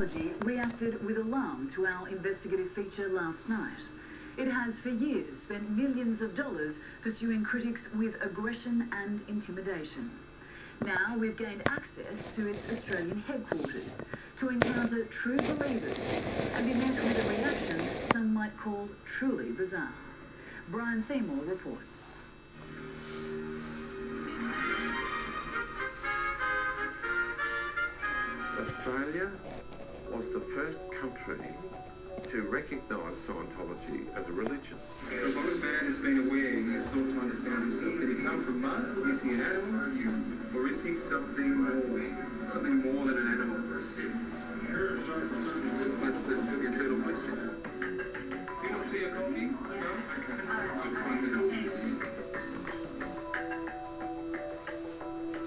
Scientology reacted with alarm to our investigative feature last night. It has for years spent millions of dollars pursuing critics with aggression and intimidation. Now we've gained access to its Australian headquarters to encounter true believers and be met with a reaction some might call truly bizarre. Brian Seymour reports. Australia was the first country to recognise Scientology as a religion. As long as man has been aware, he's sought to understand himself. Did he come from mud? Is he an animal? Or is he something more than an animal? That's the eternal question. Do you want tea or coffee? No? Okay. I'll find it.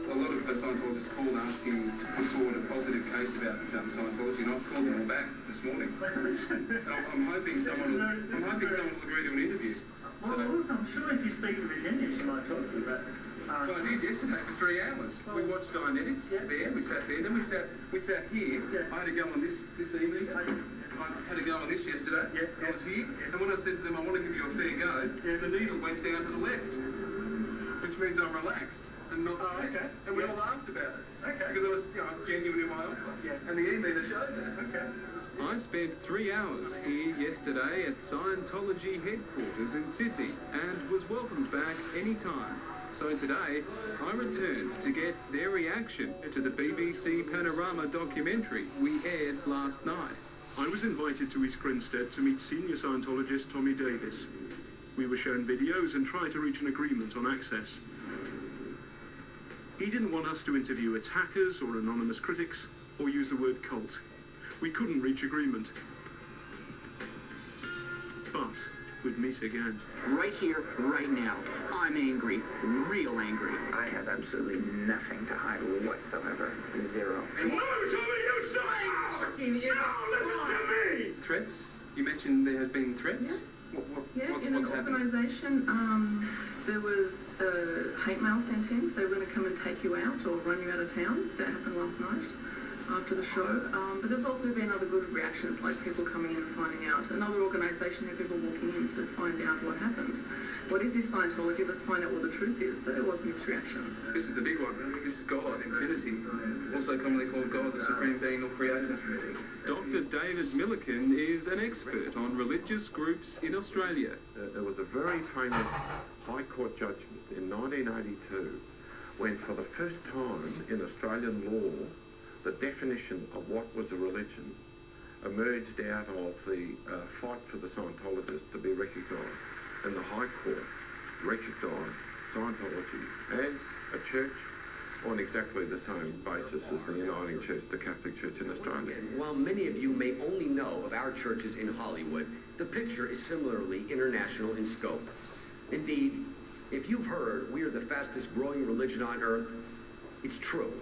A lot of Scientologists called asking to put forward a positive case about Scientology, and I've called them all back this morning. I'm hoping someone will agree to an interview. Well, I'm sure if you speak to Virginia, she might talk to you about it. Well, I did yesterday for 3 hours. We watched Dianetics there, we sat there, then we sat here. I had to go on this evening. I had to go on this yesterday. I was here, and when I said to them, I want to give you a fair go, the needle went down to the left, which means I'm relaxed and not stressed. Okay. And we all laughed about it. Okay. Because I was genuine in my offer. Yeah. And the email showed that. Okay. I spent 3 hours here yesterday at Scientology headquarters in Sydney and was welcomed back anytime. So today, I returned to get their reaction to the BBC Panorama documentary we aired last night. I was invited to East Grinstead to meet senior Scientologist Tommy Davis. We were shown videos and tried to reach an agreement on access. He didn't want us to interview attackers or anonymous critics or use the word cult. We couldn't reach agreement. But we'd meet again. Right here, right now. I'm angry. Real angry. I have absolutely nothing to hide whatsoever. Zero. No, Tommy, you shut up! No, listen to me! Threats? You mentioned there have been threats? Yeah. What's In an organisation, there was hate mail sent in, so we're going to come and take you out or run you out of town. That happened last night after the show. But there's also been other good reactions, like people coming in and finding out. Another organisation had people walking in to find out what happened. What is this Scientology? Let's find out what the truth is. So there was mixed reaction. This is the big one. This is God, infinity, also commonly called God, the supreme being or creator. Dr. David Milliken is an expert on religious groups in Australia. There was a very famous High Court judgment in 1982 when for the first time in Australian law the definition of what was a religion emerged out of the fight for the Scientologists to be recognised. And the High Court recognised Scientology as a church on exactly the same basis as the Uniting Church, the Catholic Church in Australia. While many of you may only know of our churches in Hollywood, the picture is similarly international in scope. Indeed, if you've heard we are the fastest growing religion on earth, it's true.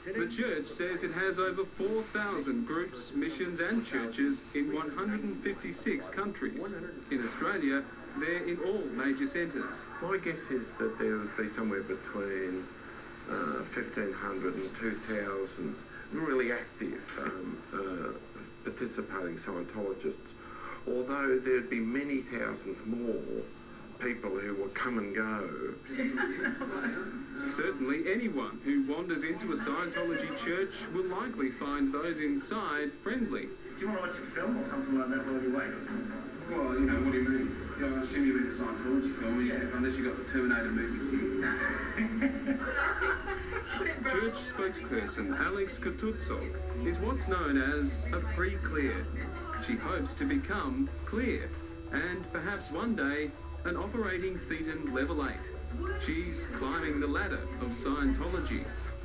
The church says it has over 4,000 groups, missions and churches in 156 countries. In Australia, they're in all major centres. My guess is that there would be somewhere between 1,500 and 2,000 really active participating Scientologists, although there'd be many thousands more people who will come and go. Certainly anyone who wanders into a Scientology church will likely find those inside friendly. Do you want to watch a film or something like that while you wait? Well, what do you mean? I assume you mean a Scientology film, unless you got the Terminator movies here. Church spokesperson Alex Katutsok is what's known as a pre-clear. She hopes to become clear and perhaps one day an operating thetan level 8. She's climbing the ladder of Scientology.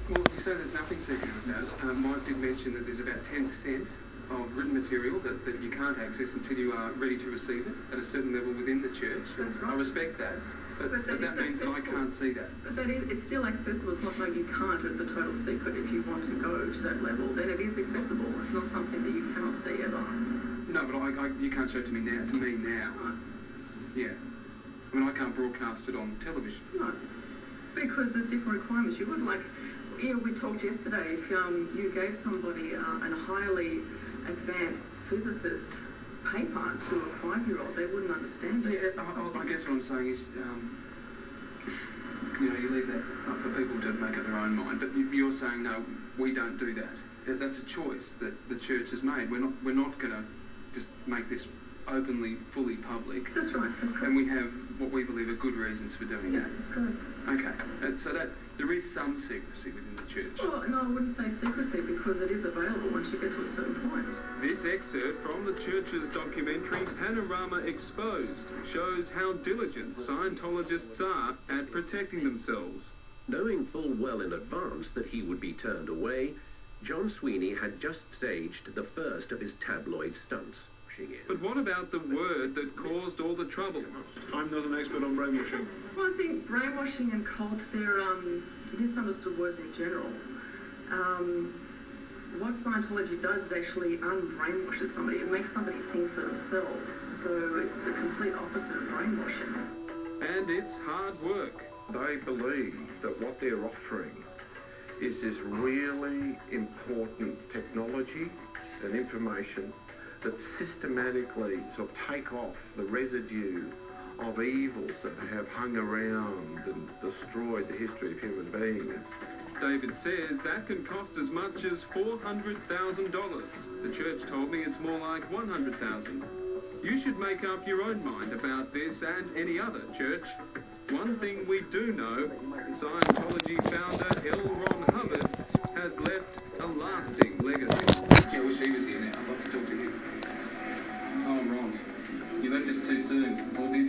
Well, you say there's nothing secret about it. Mike did mention that there's about 10% of written material that you can't access until you are ready to receive it at a certain level within the church. That's right. I respect that, but that means that I can't see that. But it's still accessible. It's not like you can't. It's a total secret. If you want to go to that level, then it is accessible. It's not something that you cannot see ever. No, but you can't show it to me now. Right. Yeah. I mean, I can't broadcast it on television. No, because there's different requirements. You would, like, you know, we talked yesterday, if you gave somebody a highly advanced physicist paper to a 5-year-old, they wouldn't understand it. Yeah, I guess what I'm saying is, you know, you leave that up for people to make up their own mind, but you're saying, no, we don't do that. That's a choice that the church has made. We're not going to just make this openly, fully public. That's right, that's correct. And we have what we believe are good reasons for doing that. Yeah, that's correct. Okay, so that there is some secrecy within the church. Well, no, I wouldn't say secrecy because it is available once you get to a certain point. This excerpt from the church's documentary Panorama Exposed shows how diligent Scientologists are at protecting themselves. Knowing full well in advance that he would be turned away, John Sweeney had just staged the first of his tabloid stunts. But what about the word that caused all the trouble? I'm not an expert on brainwashing. Well, I think brainwashing and cults, they're misunderstood words in general. What Scientology does is actually unbrainwashes somebody. It makes somebody think for themselves. So it's the complete opposite of brainwashing. And it's hard work. They believe that what they're offering is this really important technology and information that systematically sort of take off the residue of evils that have hung around and destroyed the history of human beings. David says that can cost as much as $400,000. The church told me it's more like $100,000. You should make up your own mind about this and any other church. One thing we do know, Scientology founder L. Ron Hubbard has left a lasting legacy. Yeah, I wish he was here now. I'd love to talk to him. Oh, Ron, you left us too soon. Or did